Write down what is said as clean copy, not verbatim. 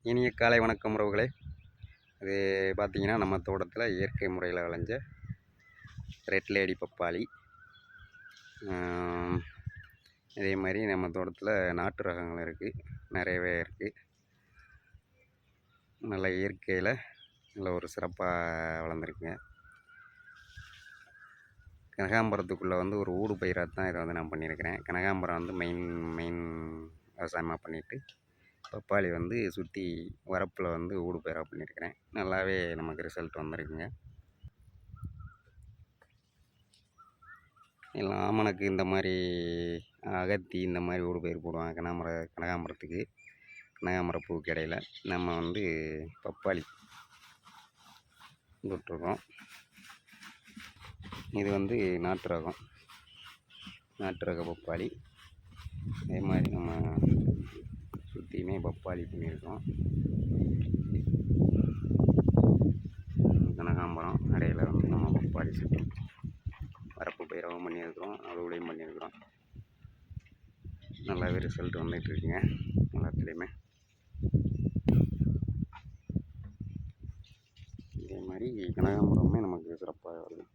இனிய காலை வணக்கம் உறவுகளே. இது பார்த்திங்கன்னா நம்ம தோட்டத்தில் இயற்கை முறையில் விளைஞ்ச ரெட் லேடி பப்பாளி. இதே மாதிரி நம்ம தோட்டத்தில் நாட்டு ரகங்கள் இருக்குது, நிறையவே இருக்குது. நல்ல இயற்கையில் நல்ல ஒரு சிறப்பாக வளர்ந்துருக்குங்க. கனகாம்பரத்துக்குள்ளே வந்து ஒரு ஊடு பயிராக தான் இதை வந்து நான் பண்ணியிருக்கிறேன். கனகாம்பரம் வந்து மெயின் விவசாயமாக பண்ணிவிட்டு பப்பாளி வந்து சுற்றி வரப்பில் வந்து ஊடு பயிராக பண்ணியிருக்கிறேன். நல்லாவே நமக்கு ரிசல்ட் வந்திருக்குங்க. எல்லாம் ஆமணக்கு இந்த மாதிரி அகத்தி இந்த மாதிரி ஊடு பயிர் போடுவாங்க கனகாம்பரத்துக்கு. கனகாம்பர பூவுக்கு இடையில நம்ம வந்து பப்பாளி விட்டுருக்கோம். இது வந்து நாட்டு ரக பப்பாளி. அதே மாதிரி நம்ம சுற்றியுமே பப்பாளி பண்ணியிருக்கோம். கனகாம்பரம் இடையில வந்து நம்ம பப்பாளி சுற்றி வரப்பு பயிராகவும் பண்ணியிருக்கிறோம், அறுவடையும் பண்ணியிருக்கிறோம். நல்லாவே ரிசல்ட் வந்துட்டு இருக்குங்க எல்லாத்துலேயுமே. இதே மாதிரி கனகாம்பரமே நமக்கு சிறப்பாக வருது.